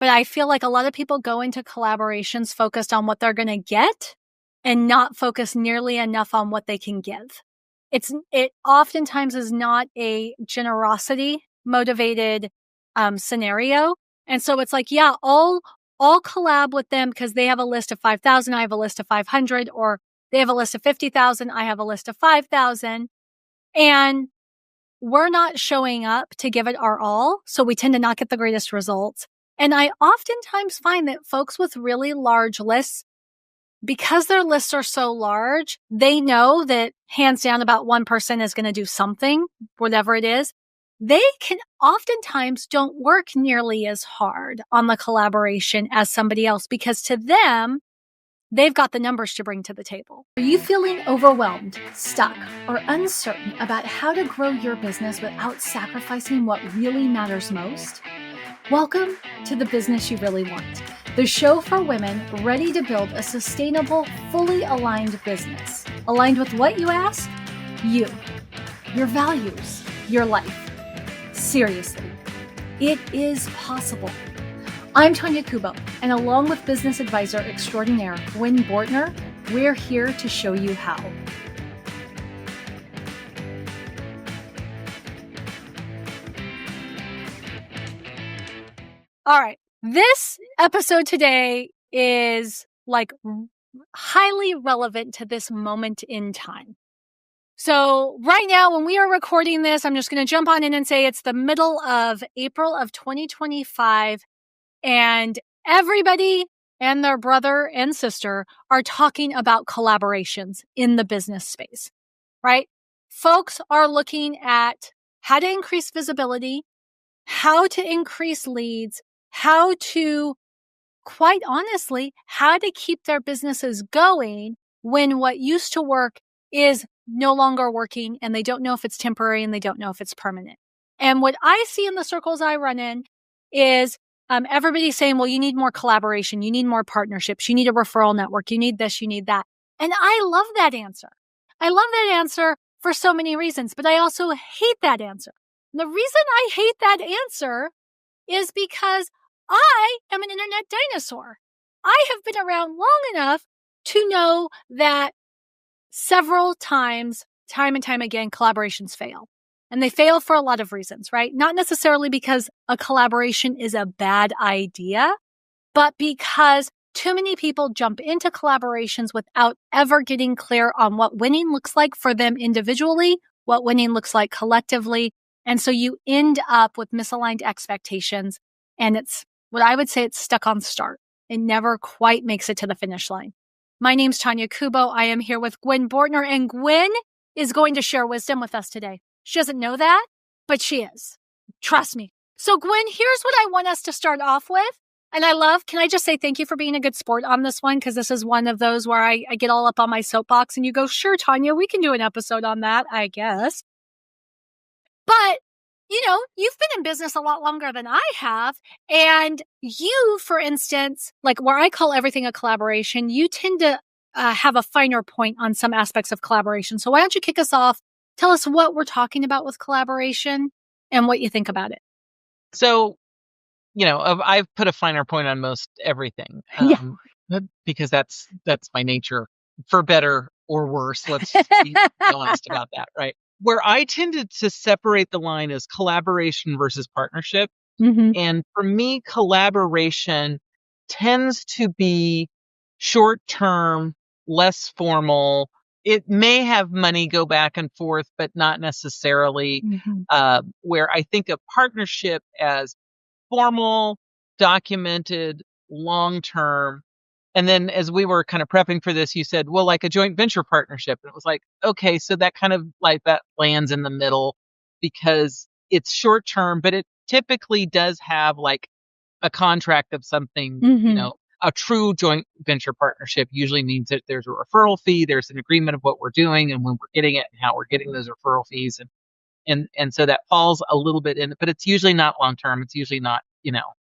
But I feel like a lot of people go into collaborations focused on what they're going to get and not focus nearly enough on what they can give. It oftentimes is not a generosity motivated scenario. And so it's like, yeah, I'll collab with them because they have a list of 5,000. I have a list of 500, or they have a list of 50,000. I have a list of 5,000. And we're not showing up to give it our all. So we tend to not get the greatest results. And I oftentimes find that folks with really large lists, because their lists are so large, they know that hands down about 1% is going to do something, whatever it is. They can oftentimes don't work nearly as hard on the collaboration as somebody else, because to them, they've got the numbers to bring to the table. Are you feeling overwhelmed, stuck, or uncertain about how to grow your business without sacrificing what really matters most? Welcome to The Business You Really Want, the show for women ready to build a sustainable, fully aligned business. Aligned with what, you ask? You, your values, your life. Seriously, it is possible. I'm Tonya Kubo, and along with business advisor extraordinaire Gwen Bortner, we're here to show you how. All right. This episode today is like highly relevant to this moment in time. So right now, when we are recording this, I'm just going to jump on in and say it's the middle of April of 2025, and everybody and their brother and sister are talking about collaborations in the business space, right? Folks are looking at how to increase visibility, how to increase leads, how to, quite honestly, how to keep their businesses going when what used to work is no longer working, and they don't know if it's temporary and they don't know if it's permanent. And what I see in the circles I run in is everybody saying, well, you need more collaboration, you need more partnerships, you need a referral network, you need this, you need that. And I love that answer. I love that answer for so many reasons, but I also hate that answer. And the reason I hate that answer is because I am an internet dinosaur. I have been around long enough to know that several times, time and time again, collaborations fail. And they fail for a lot of reasons, right? Not necessarily because a collaboration is a bad idea, but because too many people jump into collaborations without ever getting clear on what winning looks like for them individually, what winning looks like collectively. And so you end up with misaligned expectations, and it's what I would say it's stuck on start. It never quite makes it to the finish line. My name's Tonya Kubo. I am here with Gwen Bortner, and Gwen is going to share wisdom with us today. She doesn't know that, but she is. Trust me. So Gwen, here's what I want us to start off with. And can I just say thank you for being a good sport on this one? Because this is one of those where I get all up on my soapbox and you go, sure, Tonya, we can do an episode on that, I guess. But you've been in business a lot longer than I have. And you, for instance, like where I call everything a collaboration, you tend to have a finer point on some aspects of collaboration. So why don't you kick us off? Tell us what we're talking about with collaboration and what you think about it. So, I've put a finer point on most everything because that's my nature, for better or worse. Let's just be honest about that, right? Where I tended to separate the line is collaboration versus partnership. Mm-hmm. And for me, collaboration tends to be short-term, less formal. It may have money go back and forth, but not necessarily where I think of partnership as formal, documented, long-term. And then as we were kind of prepping for this, you said, well, like a joint venture partnership. And it was like, okay, so that kind of like that lands in the middle because it's short term, but it typically does have like a contract of something, a true joint venture partnership usually means that there's a referral fee, there's an agreement of what we're doing and when we're getting it and how we're getting those referral fees. And so that falls a little bit in, but it's usually not long term. It's usually not,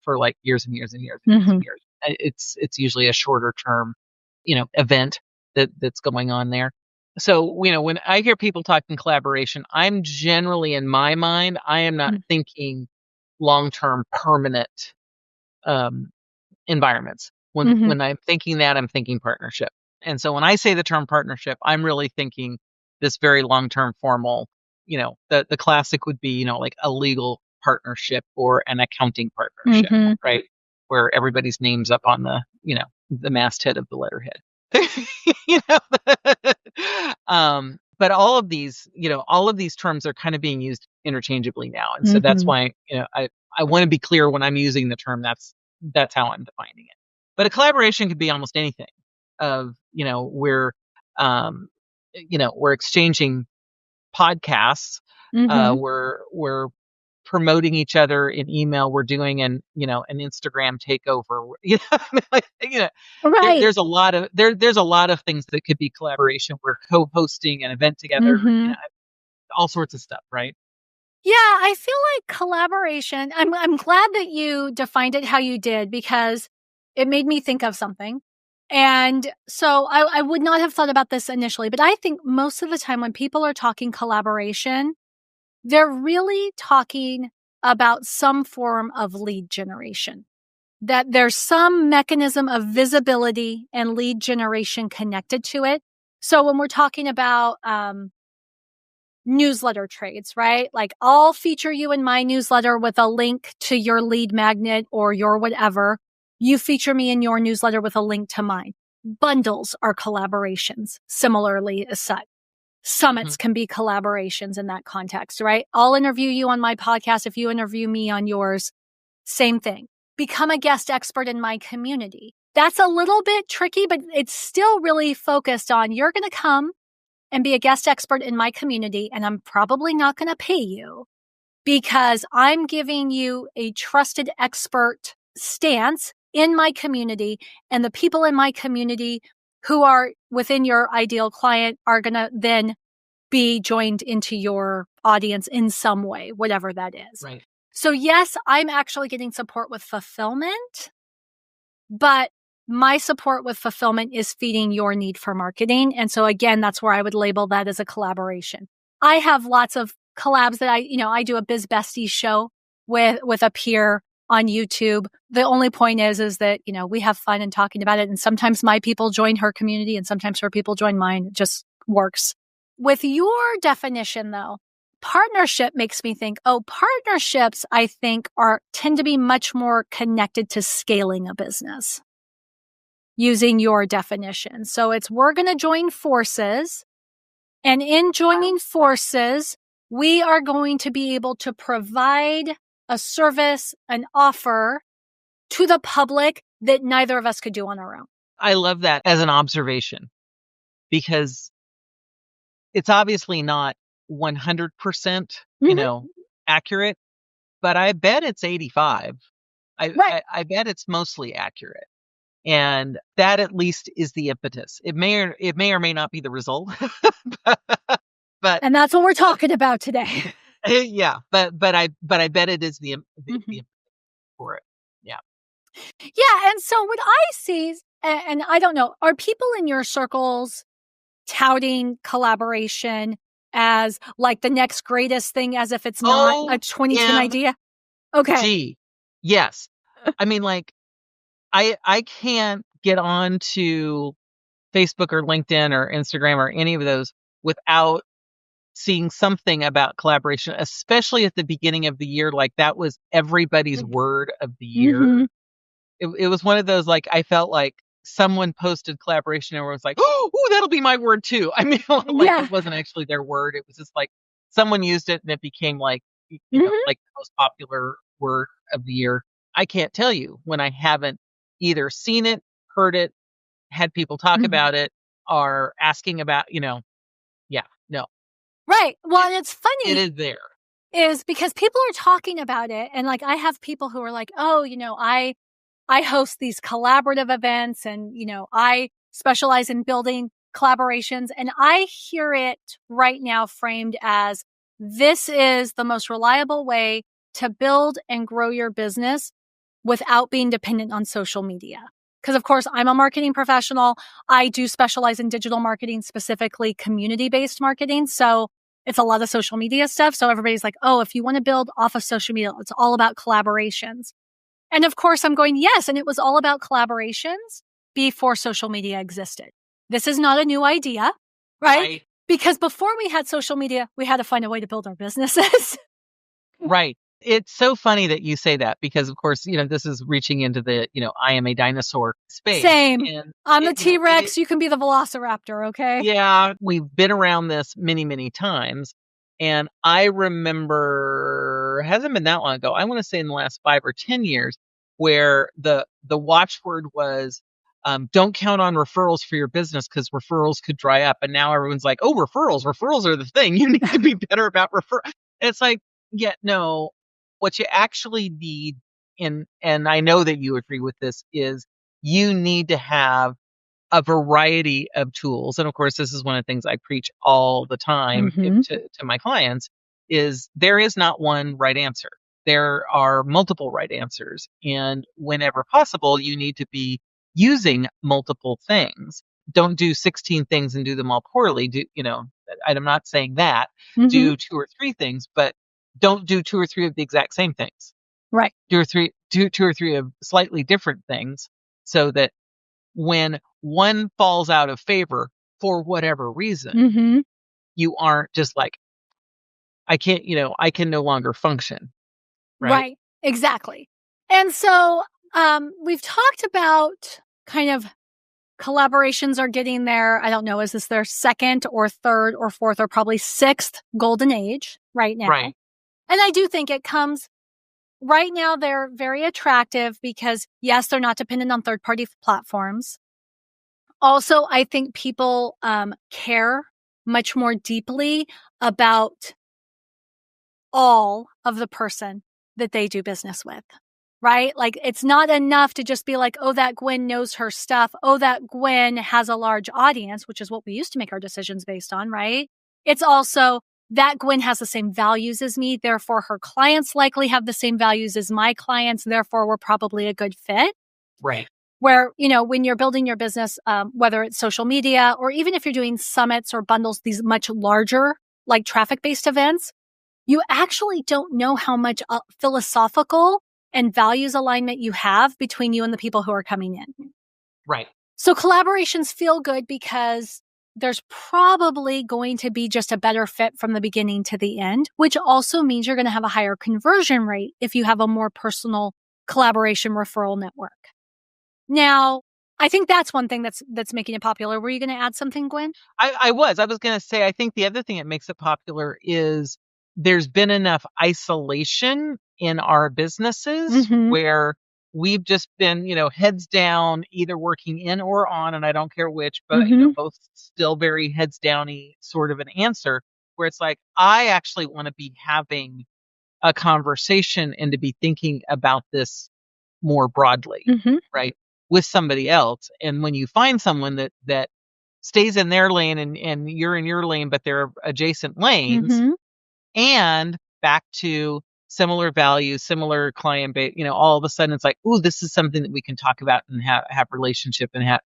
for like years and years and years and years and years. It's usually a shorter term, event that's going on there. So, when I hear people talking collaboration, I'm generally in my mind, I am not thinking long-term permanent environments. When I'm thinking that, I'm thinking partnership. And so when I say the term partnership, I'm really thinking this very long-term formal, the classic would be, like a legal partnership or an accounting partnership, right? Where everybody's name's up on the masthead of the letterhead. But all of these terms are kind of being used interchangeably now. And so that's why, I want to be clear when I'm using the term, that's how I'm defining it. But a collaboration could be almost anything of, we're exchanging podcasts. We're promoting each other in email. We're doing an Instagram takeover. Right. There's a lot of things that could be collaboration. We're co-hosting an event together, all sorts of stuff, right? Yeah, I feel like collaboration. I'm glad that you defined it how you did, because it made me think of something. And so I would not have thought about this initially, but I think most of the time when people are talking collaboration, they're really talking about some form of lead generation, that there's some mechanism of visibility and lead generation connected to it. So when we're talking about newsletter trades, right? Like, I'll feature you in my newsletter with a link to your lead magnet or your whatever. You feature me in your newsletter with a link to mine. Bundles are collaborations, similarly as such. Summits can be collaborations in that context, right? I'll interview you on my podcast if you interview me on yours. Same thing. Become a guest expert in my community. That's a little bit tricky, but it's still really focused on, you're going to come and be a guest expert in my community, and I'm probably not going to pay you because I'm giving you a trusted expert stance in my community, and the people in my community who are within your ideal client are going to then be joined into your audience in some way, whatever that is. Right. So yes, I'm actually getting support with fulfillment, but my support with fulfillment is feeding your need for marketing. And so again, that's where I would label that as a collaboration. I have lots of collabs that I do a Biz Besties show with a peer on YouTube. The only point is that, we have fun in talking about it. And sometimes my people join her community and sometimes her people join mine. It just works. With your definition though, partnership makes me think, partnerships, I think, tend to be much more connected to scaling a business using your definition. So we're going to join forces, and in joining forces, we are going to be able to provide a service, an offer to the public that neither of us could do on our own. I love that as an observation, because it's obviously not 100%, accurate, but I bet it's 85. I bet it's mostly accurate. And that at least is the impetus. It may or may not be the result, but and that's what we're talking about today. Yeah, but I bet it is the impetus for it. Yeah. Yeah, and so what I see, and I don't know, are people in your circles touting collaboration as like the next greatest thing, as if it's not a 2010 idea? Okay. Gee, yes. I mean, like, I can't get on to Facebook or LinkedIn or Instagram or any of those without seeing something about collaboration, especially at the beginning of the year. Like, that was everybody's word of the year. It was one of those, like, I felt like someone posted collaboration and was like, oh, that'll be my word too. I mean, It wasn't actually their word. It was just like someone used it and it became like, like the most popular word of the year. I can't tell you when I haven't either seen it, heard it, had people talk about it, or asking about, no. Right. Well, and it's funny. It is there. Is because people are talking about it. And like, I have people who are like, oh, I host these collaborative events and, I specialize in building collaborations. And I hear it right now framed as, this is the most reliable way to build and grow your business without being dependent on social media. Because of course, I'm a marketing professional. I do specialize in digital marketing, specifically community-based marketing. So it's a lot of social media stuff. So everybody's like, oh, if you want to build off of social media, it's all about collaborations. And of course, I'm going, yes. And it was all about collaborations before social media existed. This is not a new idea, right? Because before we had social media, we had to find a way to build our businesses. Right. It's so funny that you say that because, of course, this is reaching into the, I am a dinosaur space. Same. And I'm the T-Rex. You can be the Velociraptor, okay? Yeah. We've been around this many, many times. And I remember, hasn't been that long ago, I want to say in the last 5 or 10 years, where the watchword was, don't count on referrals for your business because referrals could dry up. And now everyone's like, oh, referrals are the thing. You need to be better about referrals. And it's like, yeah, no, what you actually need, and I know that you agree with this, is you need to have a variety of tools. And of course, this is one of the things I preach all the time to my clients, is there is not one right answer. There are multiple right answers. And whenever possible, you need to be using multiple things. Don't do 16 things and do them all poorly. I'm not saying that. Do 2 or 3 things, but don't do 2 or 3 of the exact same things. Right. Do 2 or 3 of slightly different things so that when one falls out of favor for whatever reason, you aren't just like, I can no longer function. Right. Exactly. And so we've talked about kind of collaborations are getting there. I don't know, is this their second or third or fourth or probably sixth golden age right now? Right. And I do think it comes right now. They're very attractive because yes, they're not dependent on third-party platforms. Also, I think people care much more deeply about all of the person that they do business with, right? Like, it's not enough to just be like, oh, that Gwen knows her stuff. Oh, that Gwen has a large audience, which is what we used to make our decisions based on, right? It's also that Gwen has the same values as me. Therefore, her clients likely have the same values as my clients. Therefore, we're probably a good fit. Right. Where, when you're building your business, whether it's social media or even if you're doing summits or bundles, these much larger, like traffic-based events, you actually don't know how much philosophical and values alignment you have between you and the people who are coming in. Right. So collaborations feel good because there's probably going to be just a better fit from the beginning to the end, which also means you're going to have a higher conversion rate if you have a more personal collaboration referral network. Now, I think that's one thing that's making it popular. Were you going to add something, Gwen? I was going to say, I think the other thing that makes it popular is there's been enough isolation in our businesses where we've just been, heads down, either working in or on, and I don't care which, but both still very heads downy sort of an answer, where it's like, I actually want to be having a conversation and to be thinking about this more broadly, right, with somebody else. And when you find someone that stays in their lane and you're in your lane, but they're adjacent lanes, and back to similar values, similar client base, all of a sudden it's like, ooh, this is something that we can talk about and have relationship and have,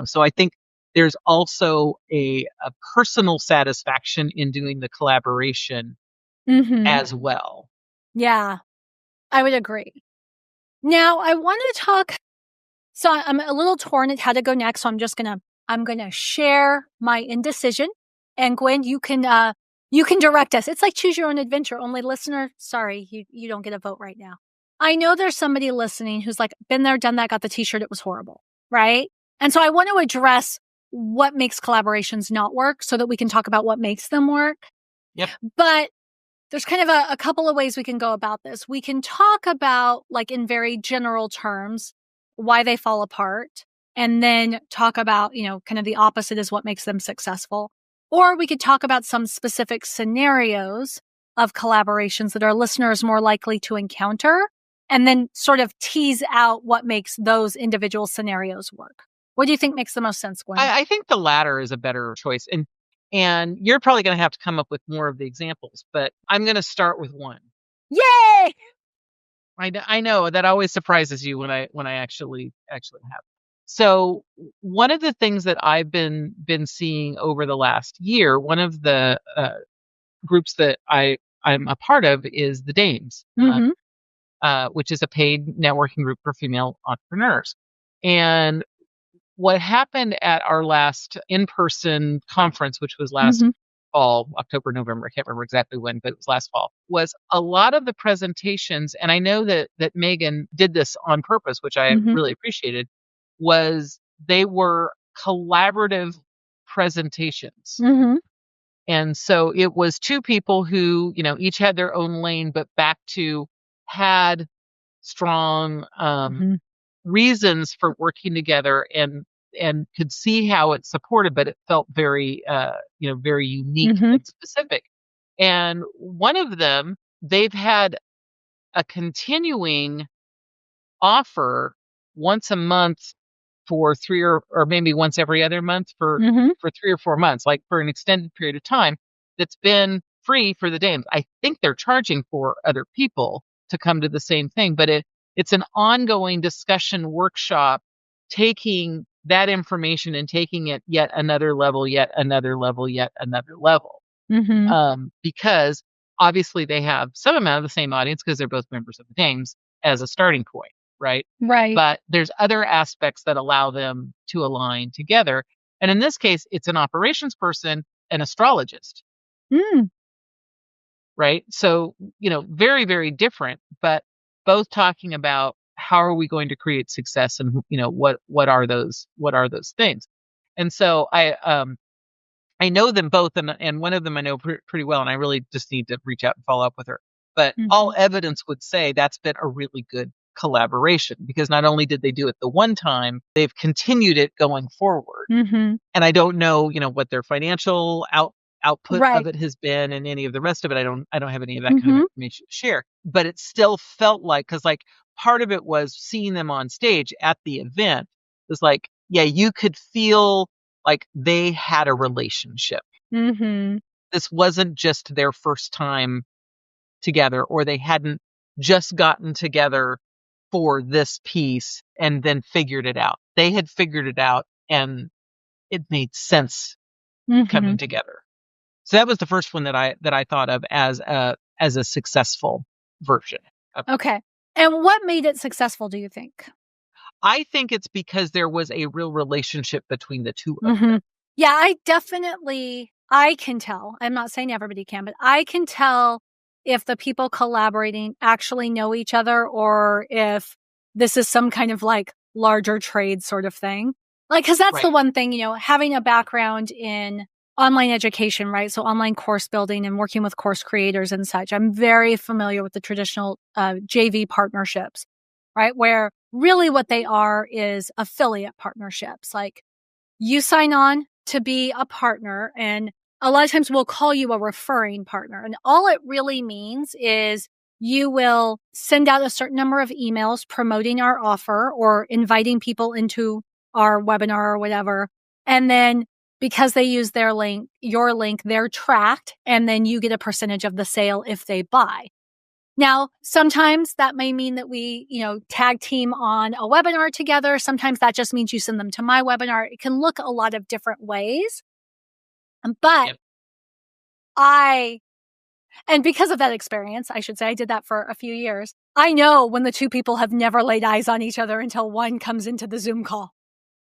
so I think there's also a personal satisfaction in doing the collaboration as well. Yeah, I would agree. Now, I want to talk, so I'm a little torn at how to go next, so I'm going to share my indecision. And Gwen, you can direct us. It's like choose your own adventure. Only listener, sorry, you don't get a vote right now. I know there's somebody listening who's like, been there, done that, got the t-shirt, it was horrible, right? And so I want to address what makes collaborations not work so that we can talk about what makes them work. Yep. But there's kind of a couple of ways we can go about this. We can talk about, like, in very general terms, why they fall apart, and then talk about, kind of the opposite is what makes them successful. Or we could talk about some specific scenarios of collaborations that our listeners are more likely to encounter, and then sort of tease out what makes those individual scenarios work. What do you think makes the most sense, Gwen? I think the latter is a better choice. And you're probably going to have to come up with more of the examples, but I'm going to start with one. Yay! I know that always surprises you when I actually have. So one of the things that I've been seeing over the last year, one of the groups that I'm a part of is the Dames. which is a paid networking group for female entrepreneurs. And what happened at our last in-person conference, which was last fall, October, November, I can't remember exactly when, but it was last fall, was a lot of the presentations, and I know that Megan did this on purpose, which I really appreciated, was they were collaborative presentations. And so it was two people who, each had their own lane, but back to had strong reasons for working together and could see how it supported, but it felt very, very unique and specific. And one of them, they've had a continuing offer once a month for or maybe once every other month for 3 or 4 months, like for an extended period of time, that's been free for the dames. I think they're charging for other people to come to the same thing, but it's an ongoing discussion workshop, taking that information and taking it yet another level, yet another level, yet another level. Because obviously they have some amount of the same audience because they're both members of the dames as a starting point. Right. But there's other aspects that allow them to align together. And in this case, it's an operations person, an astrologist. Right. So, very, very different, but both talking about how are we going to create success and, what are those things? And so I know them both, and one of them I know pretty well, and I really just need to reach out and follow up with her. But all evidence would say that's been a really good collaboration, because not only did they do it the one time, they've continued it going forward. And I don't know, what their financial output of it has been, and any of the rest of it. I don't have any of that kind of information to share. But it still felt like, because like part of it was seeing them on stage at the event, was like, yeah, you could feel like they had a relationship. This wasn't just their first time together, or they hadn't just gotten together for this piece and then figured it out. They had figured it out, and it made sense coming together. So that was the first one that I thought of as a successful version. Okay. And what made it successful, do you think? I think it's because there was a real relationship between the two of them. Yeah, I can tell. I'm not saying everybody can, but I can tell if the people collaborating actually know each other, or if this is some kind of like larger trade sort of thing. Like, cause that's the one thing, having a background in online education, right? So online course building and working with course creators and such. I'm very familiar with the traditional JV partnerships, right? Where really what they are is affiliate partnerships. Like, you sign on to be a partner, and a lot of times we'll call you a referring partner. And all it really means is you will send out a certain number of emails promoting our offer or inviting people into our webinar or whatever. And then because they use your link, they're tracked, and then you get a percentage of the sale if they buy. Now, sometimes that may mean that we, tag team on a webinar together. Sometimes that just means you send them to my webinar. It can look a lot of different ways. But and because of that experience, I should say, I did that for a few years. I know when the two people have never laid eyes on each other until one comes into the Zoom call,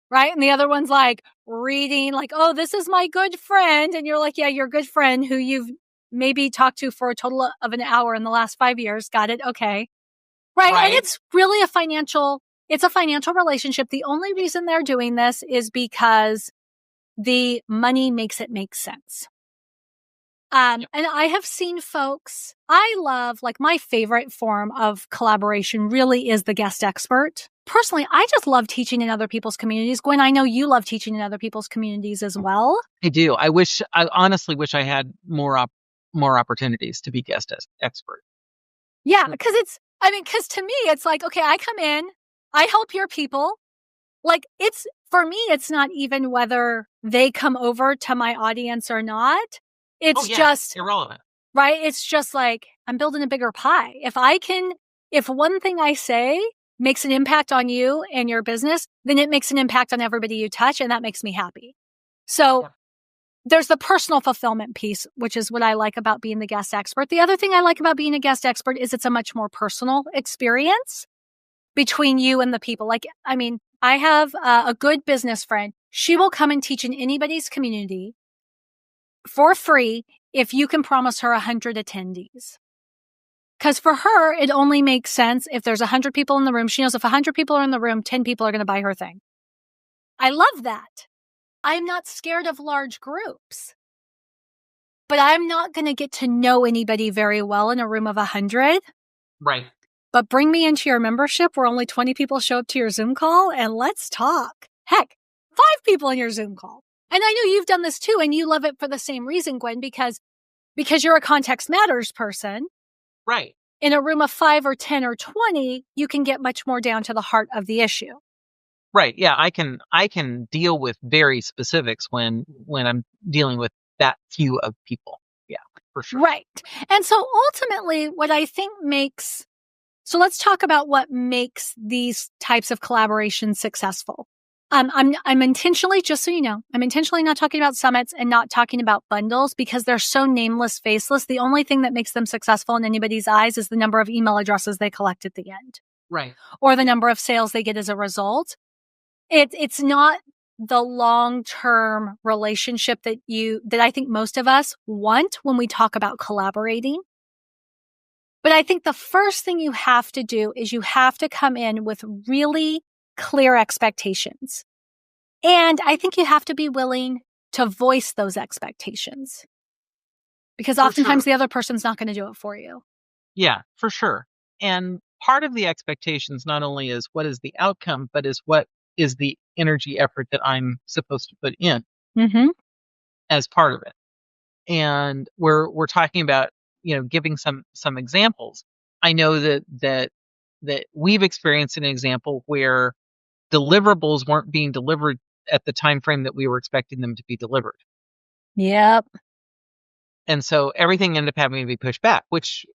right? And the other one's like reading, like, oh, this is my good friend. And you're like, yeah, your good friend who you've maybe talked to for a total of an hour in the last 5 years. Got it. Okay. Right. And it's really a financial relationship. The only reason they're doing this is because the money makes it make sense. And I have seen folks, I love, like, my favorite form of collaboration really is the guest expert. Personally, I just love teaching in other people's communities. Gwen, I know you love teaching in other people's communities as well. I do. I honestly wish I had more opportunities to be guest expert. Yeah, because because to me, it's like, okay, I come in, I help your people. Like, for me, it's not even whether they come over to my audience or not. It's just irrelevant, right? It's just like, I'm building a bigger pie. If one thing I say makes an impact on you and your business, then it makes an impact on everybody you touch, and that makes me happy. So there's the personal fulfillment piece, which is what I like about being the guest expert. The other thing I like about being a guest expert is it's a much more personal experience between you and the people. Like, I mean, I have a good business friend. She will come and teach in anybody's community for free if you can promise her 100 attendees. Because for her, it only makes sense if there's 100 people in the room. She knows if 100 people are in the room, 10 people are going to buy her thing. I love that. I'm not scared of large groups. But I'm not going to get to know anybody very well in a room of 100. Right. But bring me into your membership where only 20 people show up to your Zoom call and let's talk. Heck, 5 people in your Zoom call. And I know you've done this too, and you love it for the same reason, Gwen, because you're a context matters person. Right. In a room of 5 or 10 or 20, you can get much more down to the heart of the issue. Right. Yeah, I can deal with very specifics when I'm dealing with that few of people. Yeah, for sure. Right. And so ultimately what I think so let's talk about what makes these types of collaborations successful. I'm intentionally, just so you know, I'm intentionally not talking about summits and not talking about bundles because they're so nameless, faceless. The only thing that makes them successful in anybody's eyes is the number of email addresses they collect at the end. Right. Or the number of sales they get as a result. It's not the long-term relationship that I think most of us want when we talk about collaborating. But I think the first thing you have to do is you have to come in with really clear expectations. And I think you have to be willing to voice those expectations. Because oftentimes the other person's not going to do it for you. Yeah, for sure. And part of the expectations not only is what is the outcome, but is what is the energy effort that I'm supposed to put in as part of it. And we're talking about, giving some examples. I know that we've experienced an example where deliverables weren't being delivered at the time frame that we were expecting them to be delivered. Yep. And so everything ended up having to be pushed back, which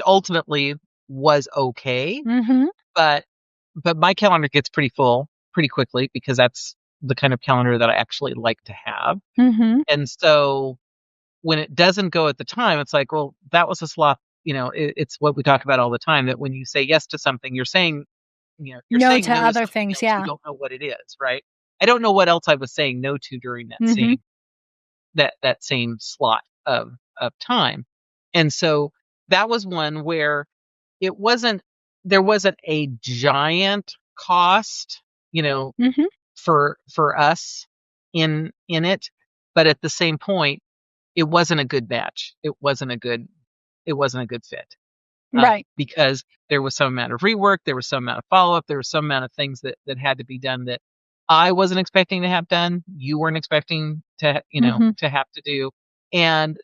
ultimately was okay. But my calendar gets pretty full pretty quickly because that's the kind of calendar that I actually like to have. And so when it doesn't go at the time, it's like, well, that was a slot. It's what we talk about all the time, that when you say yes to something, you're saying, you're no saying to no other to things. else. Yeah. You don't know what it is, right? I don't know what else I was saying no to during that same that same slot of time. And so that was one where there wasn't a giant cost, for us in it, but at the same point, it wasn't a good match. It wasn't a good fit. Right. Because there was some amount of rework, there was some amount of follow-up, there was some amount of things that had to be done that I wasn't expecting to have done, you weren't expecting to, to have to do. And,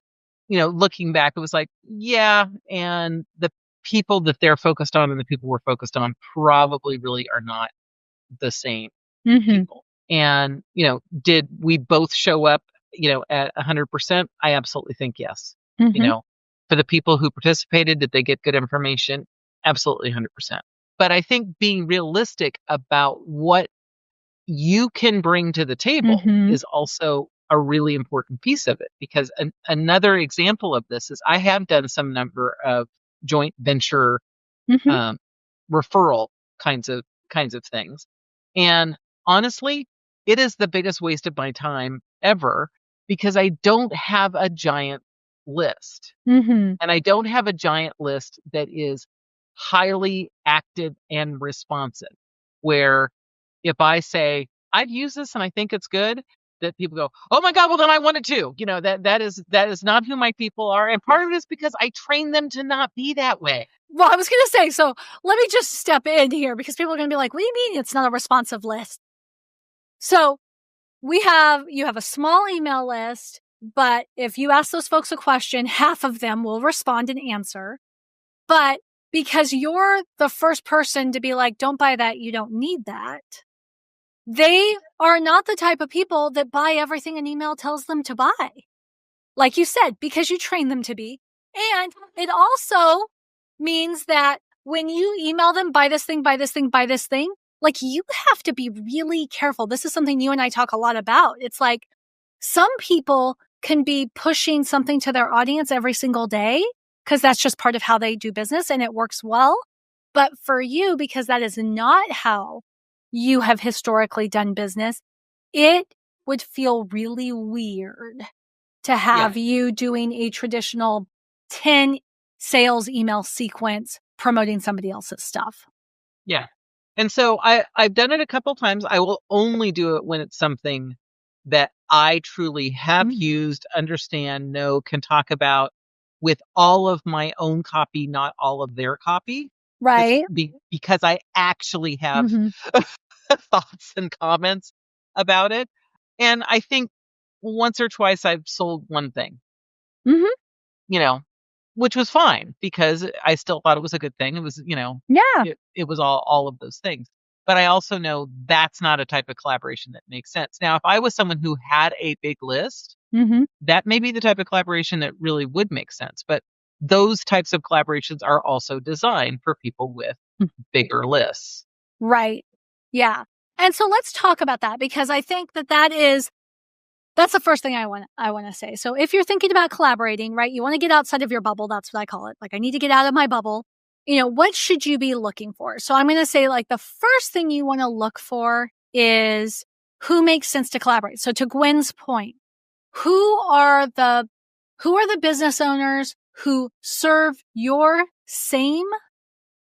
looking back, it was like, yeah, and the people that they're focused on and the people we're focused on probably really are not the same people. And, did we both show up, at 100%? I absolutely think yes. For the people who participated, did they get good information? Absolutely 100%. But I think being realistic about what you can bring to the table is also a really important piece of it. Because another example of this is I have done some number of joint venture referral kinds of things. And honestly, it is the biggest waste of my time ever because I don't have a giant list. And I don't have a giant list that is highly active and responsive, where if I say, I've used this and I think it's good, that people go, oh my God, well then I want it too. That is not who my people are. And part of it is because I train them to not be that way. Well, I was going to say, so let me just step in here because people are going to be like, what do you mean it's not a responsive list? So you have a small email list, but if you ask those folks a question, half of them will respond and answer. But because you're the first person to be like, don't buy that, you don't need that, they are not the type of people that buy everything an email tells them to buy. Like you said, because you train them to be. And it also means that when you email them, buy this thing, buy this thing, buy this thing, like you have to be really careful. This is something you and I talk a lot about. It's like, Some people can be pushing something to their audience every single day because that's just part of how they do business and it works well. But for you, because that is not how you have historically done business, it would feel really weird to have you doing a traditional 10 sales email sequence promoting somebody else's stuff. Yeah. And so I've done it a couple times. I will only do it when it's something that I truly have used, understand, know, can talk about with all of my own copy, not all of their copy. Right. Because I actually have thoughts and comments about it. And I think once or twice I've sold one thing, which was fine because I still thought it was a good thing. It was, it was all of those things. But I also know that's not a type of collaboration that makes sense. Now, if I was someone who had a big list, that may be the type of collaboration that really would make sense. But those types of collaborations are also designed for people with bigger lists. Right. Yeah. And so let's talk about that because I think that's the first thing I want to say. So if you're thinking about collaborating, right, you want to get outside of your bubble. That's what I call it. Like, I need to get out of my bubble. What should you be looking for? So I'm going to say, like, the first thing you want to look for is who makes sense to collaborate. So to Gwen's point, who are the business owners who serve your same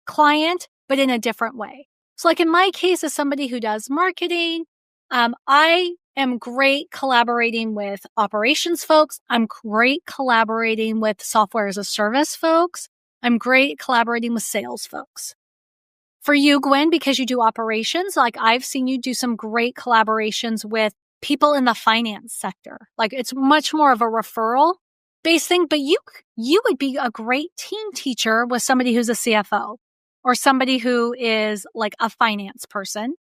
client, but in a different way? So like in my case, as somebody who does marketing, I am great collaborating with operations folks. I'm great collaborating with software as a service folks. I'm great collaborating with sales folks. For you, Gwen, because you do operations, like I've seen you do some great collaborations with people in the finance sector. Like it's much more of a referral based thing, but you would be a great team teacher with somebody who's a CFO or somebody who is like a finance person.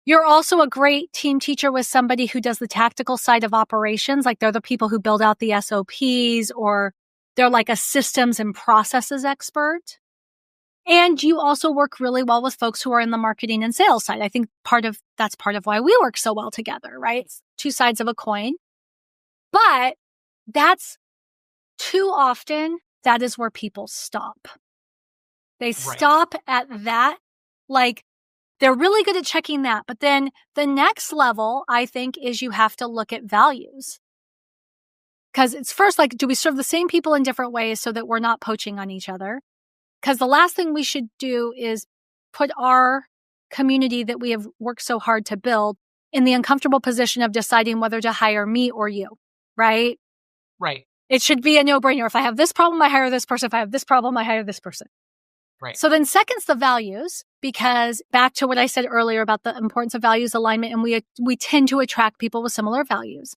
You're also a great team teacher with somebody who does the tactical side of operations. Like they're the people who build out the SOPs or they're like a systems and processes expert. And you also work really well with folks who are in the marketing and sales side. I think that's part of why we work so well together, right? It's two sides of a coin. But that's too often, that is where people stop. They stop at that. Like, they're really good at checking that. But then the next level, I think, is you have to look at values. Because it's first, like, do we serve the same people in different ways so that we're not poaching on each other? Because the last thing we should do is put our community that we have worked so hard to build in the uncomfortable position of deciding whether to hire me or you, right? Right. It should be a no-brainer. If I have this problem, I hire this person. If I have this problem, I hire this person. Right. So then second's the values, because back to what I said earlier about the importance of values alignment, and we tend to attract people with similar values.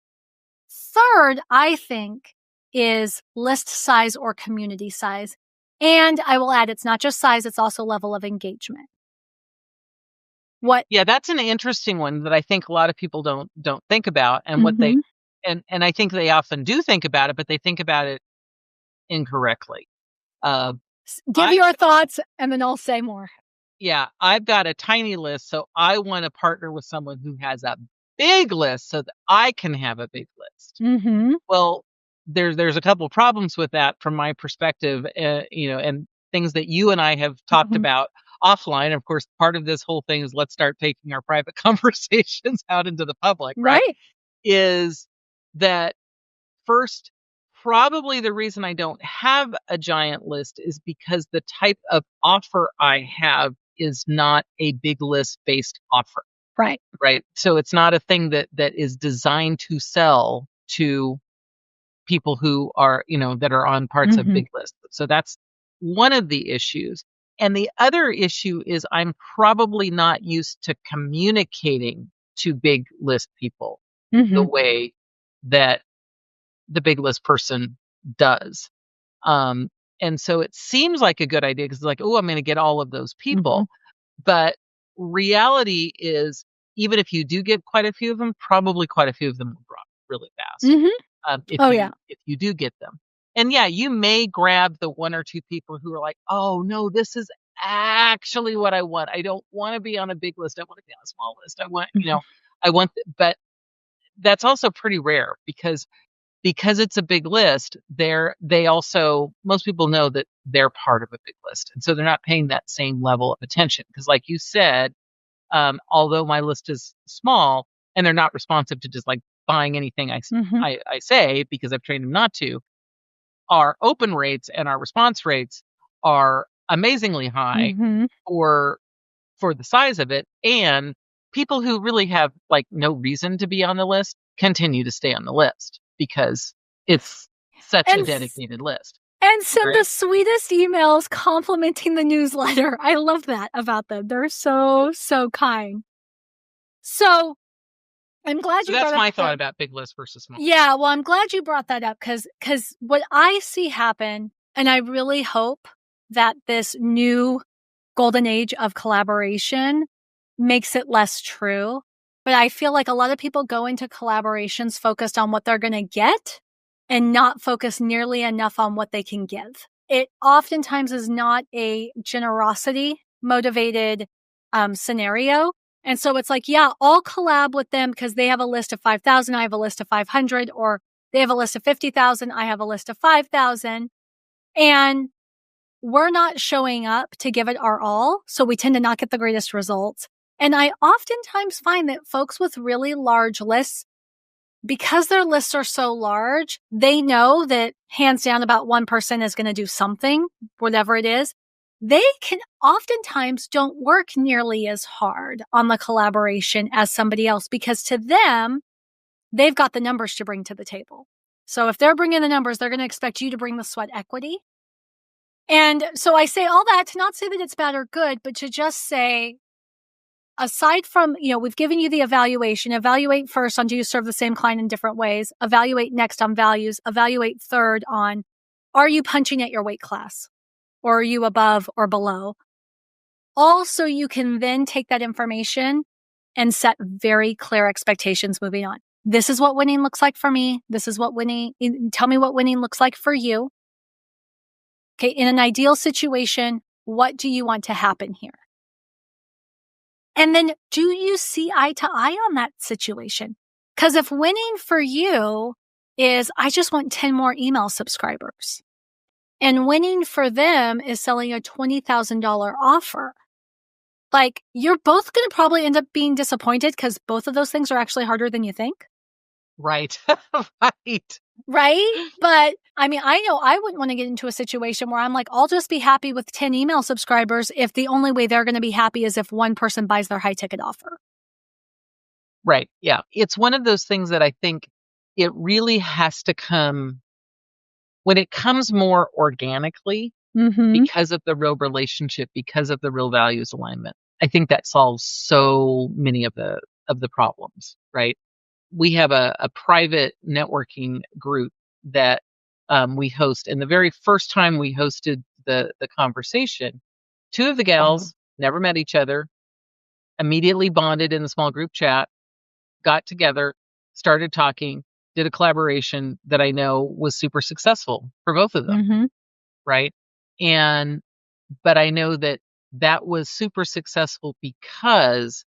Third, I think, is list size or community size. And I will add, it's not just size, it's also level of engagement. Yeah, that's an interesting one that I think a lot of people don't think about, and what they and I think they often do think about it, but they think about it incorrectly. Give your thoughts and then I'll say more. Yeah, I've got a tiny list, so I want to partner with someone who has a big list so that I can have a big list. Well, there's a couple of problems with that from my perspective, and things that you and I have talked about offline. Of course, part of this whole thing is let's start taking our private conversations out into the public, right? Is that first, probably the reason I don't have a giant list is because the type of offer I have is not a big list based offer. Right. Right. So it's not a thing that is designed to sell to people who are, that are on parts of big lists. So that's one of the issues. And the other issue is I'm probably not used to communicating to big list people the way that the big list person does. And so it seems like a good idea because it's like, oh, I'm going to get all of those people. But reality is, even if you do get quite a few of them, probably quite a few of them will drop really fast. If you do get them. And yeah, you may grab the one or two people who are like, oh no, this is actually what I want. I don't want to be on a big list. I want to be on a small list. I want, but that's also pretty rare because it's a big list. Most people know that they're part of a big list. And so they're not paying that same level of attention. Because like you said, although my list is small and they're not responsive to just like buying anything I say because I've trained them not to, our open rates and our response rates are amazingly high for the size of it. And people who really have like no reason to be on the list continue to stay on the list because it's such a dedicated list. And send the sweetest emails complimenting the newsletter. I love that about them. They're so, so kind. So I'm glad you brought up. That's my thought about big list versus small. Yeah, well, I'm glad you brought that up because what I see happen, and I really hope that this new golden age of collaboration makes it less true. But I feel like a lot of people go into collaborations focused on what they're going to get and not focus nearly enough on what they can give. It oftentimes is not a generosity motivated scenario. And so it's like, yeah, I'll collab with them because they have a list of 5,000. I have a list of 500, or they have a list of 50,000. I have a list of 5,000. And we're not showing up to give it our all. So we tend to not get the greatest results. And I oftentimes find that folks with really large lists, because their lists are so large, they know that hands down about one person is going to do something, whatever it is. They can oftentimes don't work nearly as hard on the collaboration as somebody else because to them, they've got the numbers to bring to the table. So if they're bringing the numbers, they're going to expect you to bring the sweat equity. And so I say all that to not say that it's bad or good, but to just say, aside from, we've given you the evaluation, evaluate first on do you serve the same client in different ways, evaluate next on values, evaluate third on are you punching at your weight class or are you above or below? Also, you can then take that information and set very clear expectations moving on. This is what winning looks like for me. This is what tell me what winning looks like for you. Okay, in an ideal situation, what do you want to happen here? And then do you see eye to eye on that situation? Because if winning for you is, I just want 10 more email subscribers, and winning for them is selling a $20,000 offer, like you're both going to probably end up being disappointed because both of those things are actually harder than you think. Right. Right. But I mean, I know I wouldn't want to get into a situation where I'm like, I'll just be happy with 10 email subscribers if the only way they're going to be happy is if one person buys their high ticket offer. Right. Yeah. It's one of those things that I think it really has to come when it comes more organically because of the real relationship, because of the real values alignment. I think that solves so many of the problems, right? We have a private networking group that we host. And the very first time we hosted the conversation, two of the gals never met each other, immediately bonded in the small group chat, got together, started talking, did a collaboration that I know was super successful for both of them, right? But I know that was super successful because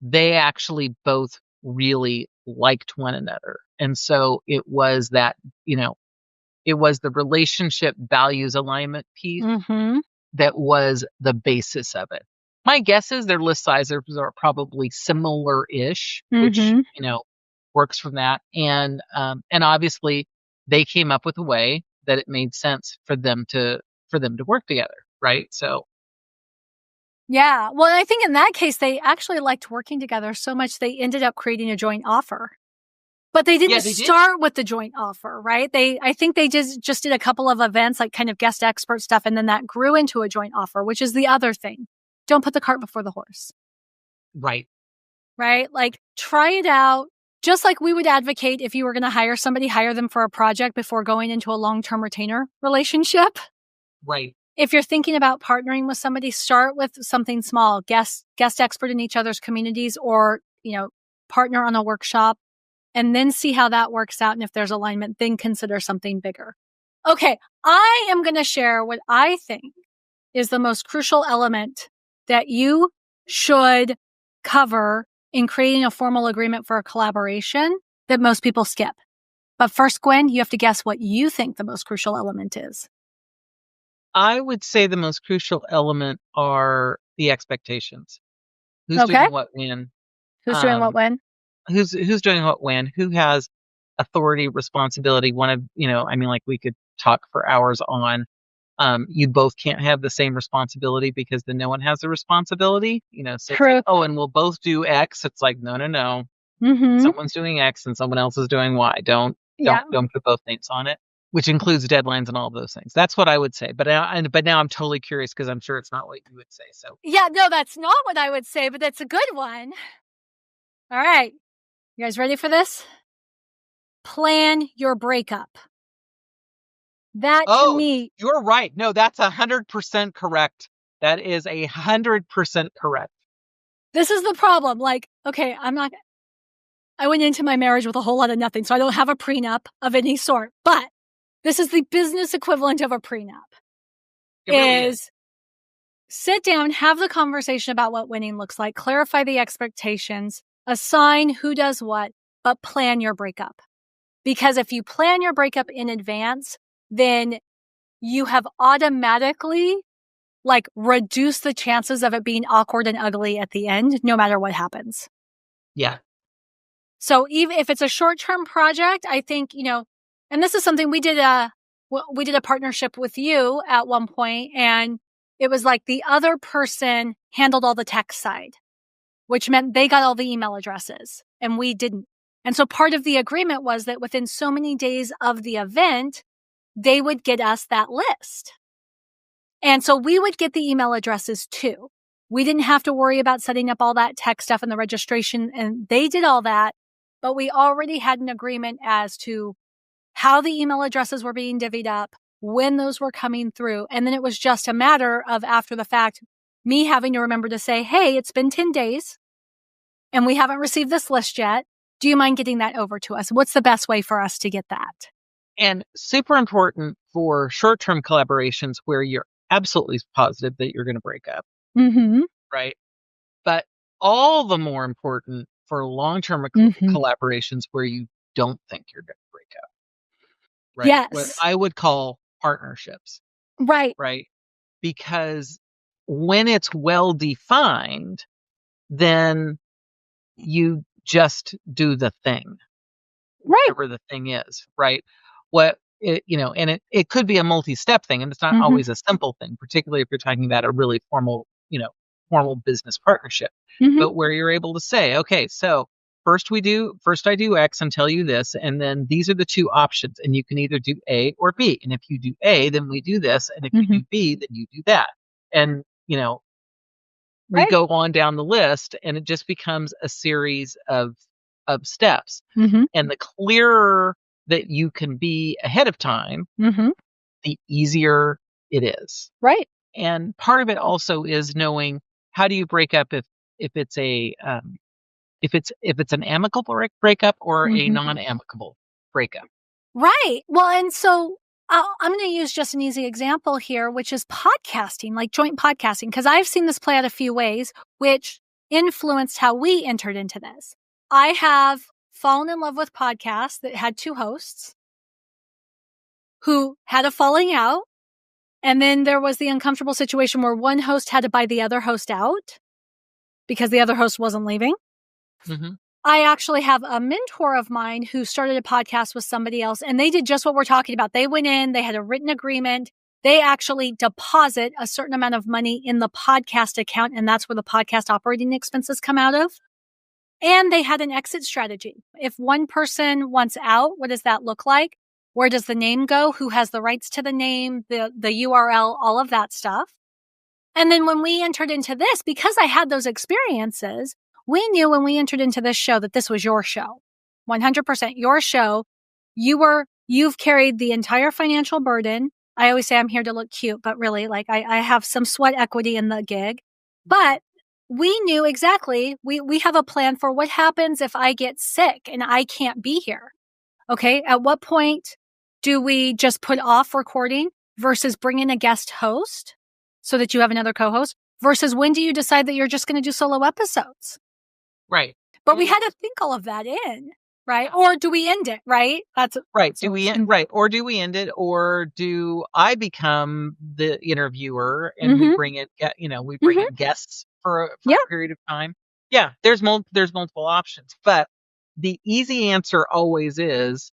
they actually both really liked one another. And so it was that, it was the relationship values alignment piece that was the basis of it. My guess is their list sizes are probably similar-ish, which, works from that. And obviously they came up with a way that it made sense for them to work together. Right. So. Yeah. Well, I think in that case, they actually liked working together so much they ended up creating a joint offer. But they didn't start with the joint offer, right? I think they just did a couple of events, like kind of guest expert stuff, and then that grew into a joint offer, which is the other thing. Don't put the cart before the horse. Right. Right? Like, try it out. Just like we would advocate if you were going to hire somebody, hire them for a project before going into a long-term retainer relationship. Right. If you're thinking about partnering with somebody, start with something small, guest expert in each other's communities, or, partner on a workshop, and then see how that works out. And if there's alignment, then consider something bigger. Okay. I am going to share what I think is the most crucial element that you should cover in creating a formal agreement for a collaboration that most people skip. But first, Gwen, you have to guess what you think the most crucial element is. I would say the most crucial element are the expectations. Who's Okay. doing what when? Who's doing what when? Who's doing what when? Who has authority, responsibility? Like we could talk for hours on. You both can't have the same responsibility because then no one has the responsibility. So it's like, oh, and we'll both do X. It's like, no. Mm-hmm. Someone's doing X and someone else is doing Y. Don't put both names on it, which includes deadlines and all of those things. That's what I would say. But now I'm totally curious because I'm sure it's not what you would say. So yeah, no, that's not what I would say, but that's a good one. All right. You guys ready for this? Plan your breakup. That to me. You're right. No, that's 100% correct. That is 100% correct. This is the problem. Like, okay, I went into my marriage with a whole lot of nothing, so I don't have a prenup of any sort. But this is the business equivalent of a prenup. It really is. Sit down, have the conversation about what winning looks like, clarify the expectations, assign who does what, but plan your breakup. Because if you plan your breakup in advance, then you have automatically reduced the chances of it being awkward and ugly at the end, no matter what happens. Yeah. So even if it's a short-term project, I think, and this is something we did a partnership with you at one point, and it was like the other person handled all the tech side, which meant they got all the email addresses and we didn't. And so part of the agreement was that within so many days of the event, they would get us that list. And so we would get the email addresses too. We didn't have to worry about setting up all that tech stuff and the registration, and they did all that. But we already had an agreement as to how the email addresses were being divvied up, when those were coming through. And then it was just a matter of, after the fact, me having to remember to say, hey, it's been 10 days and we haven't received this list yet. Do you mind getting that over to us? What's the best way for us to get that? And super important for short-term collaborations where you're absolutely positive that you're going to break up. Mm-hmm. Right. But all the more important for long-term collaborations where you don't think you're going to break up. Right. Yes. What I would call partnerships. Right. Right. Because when it's well defined, then you just do the thing. Right. Whatever the thing is. Right. And it could be a multi-step thing, and it's not always a simple thing, particularly if you're talking about a really formal business partnership. But where you're able to say, okay, so first I do X and tell you this, and then these are the two options, and you can either do A or B. And if you do A, then we do this, and if you do B, then you do that. And we go on down the list, and it just becomes a series of steps. And the clearer that you can be ahead of time, the easier it is. Right. And part of it also is knowing, how do you break up if it's an amicable breakup or a non-amicable breakup? Right. Well, and so I'm going to use just an easy example here, which is podcasting, like joint podcasting, because I've seen this play out a few ways, which influenced how we entered into this. I have fallen in love with podcasts that had two hosts who had a falling out. And then there was the uncomfortable situation where one host had to buy the other host out because the other host wasn't leaving. I actually have a mentor of mine who started a podcast with somebody else, and they did just what we're talking about. They went in, they had a written agreement. They actually deposit a certain amount of money in the podcast account, and that's where the podcast operating expenses come out of. And they had an exit strategy. If one person wants out, what does that look like? Where does the name go? Who has the rights to the name, the URL, all of that stuff. And then when we entered into this, because I had those experiences, we knew when we entered into this show that this was your show. 100% your show. You've carried the entire financial burden. I always say I'm here to look cute, but really, I have some sweat equity in the gig. But we knew exactly, we have a plan for what happens if I get sick and I can't be here. Okay, at what point do we just put off recording versus bring in a guest host so that you have another co-host, versus when do you decide that you're just going to do solo episodes? Right. But we had to think all of that in, right? Or do we end it, right? That's right. Or do we end it? Or do I become the interviewer and we bring in, guests for a period of time? Yeah, there's multiple options, but the easy answer always is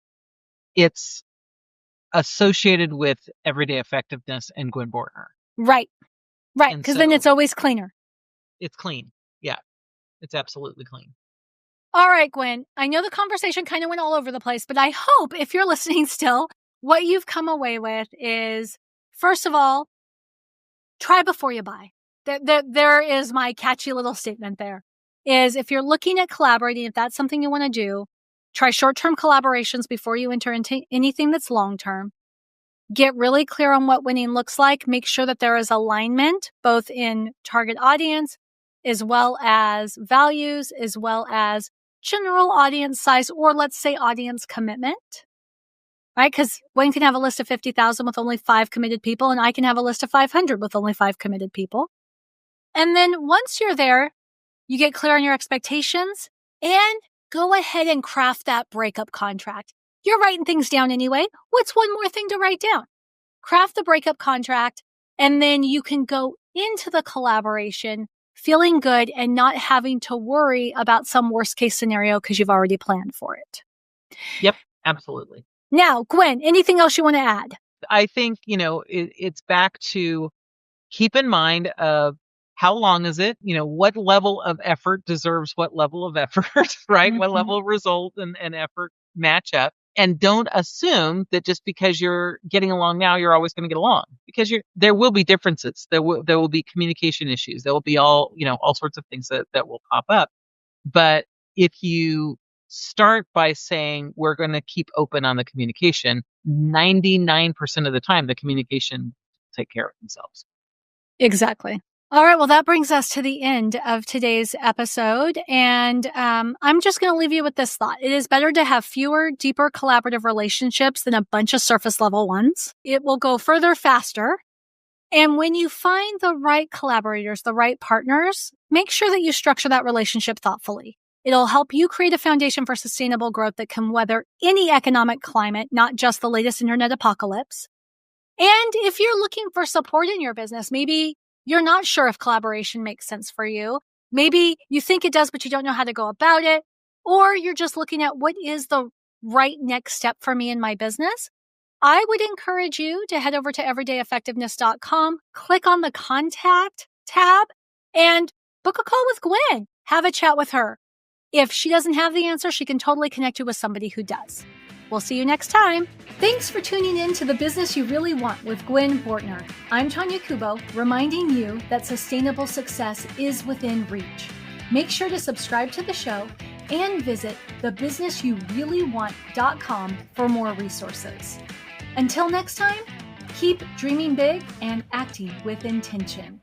it's associated with everyday effectiveness and Gwen Bortner. Right. Because then it's always cleaner. It's clean. Yeah, it's absolutely clean. All right, Gwen, I know the conversation kind of went all over the place, but I hope if you're listening still, what you've come away with is, first of all, try before you buy. There is my catchy little statement there, is if you're looking at collaborating, if that's something you want to do, try short-term collaborations before you enter into anything that's long-term. Get really clear on what winning looks like. Make sure that there is alignment, both in target audience, as well as values, as well as general audience size, or let's say audience commitment, right? Because Gwen can have a list of 50,000 with only 5 committed people, and I can have a list of 500 with only 5 committed people. And then once you're there, you get clear on your expectations and go ahead and craft that breakup contract. You're writing things down anyway. What's one more thing to write down? Craft the breakup contract, and then you can go into the collaboration feeling good and not having to worry about some worst case scenario because you've already planned for it. Yep, absolutely. Now, Gwen, anything else you want to add? I think, it's back to keep in mind of how long is it? What level of effort deserves what level of effort, right? What level of result and effort match up? And don't assume that just because you're getting along now, you're always going to get along, because there will be differences. There will be communication issues. There will be all sorts of things that will pop up. But if you start by saying, we're going to keep open on the communication, 99% of the time, the communication will take care of themselves. Exactly. All right. Well, that brings us to the end of today's episode. And I'm just going to leave you with this thought. It is better to have fewer, deeper collaborative relationships than a bunch of surface level ones. It will go further faster. And when you find the right collaborators, the right partners, make sure that you structure that relationship thoughtfully. It'll help you create a foundation for sustainable growth that can weather any economic climate, not just the latest internet apocalypse. And if you're looking for support in your business, maybe you're not sure if collaboration makes sense for you. Maybe you think it does, but you don't know how to go about it. Or you're just looking at what is the right next step for me in my business. I would encourage you to head over to everydayeffectiveness.com, click on the contact tab, and book a call with Gwen. Have a chat with her. If she doesn't have the answer, she can totally connect you with somebody who does. We'll see you next time. Thanks for tuning in to The Business You Really Want with Gwen Bortner. I'm Tonya Kubo, reminding you that sustainable success is within reach. Make sure to subscribe to the show and visit thebusinessyoureallyWant.com for more resources. Until next time, keep dreaming big and acting with intention.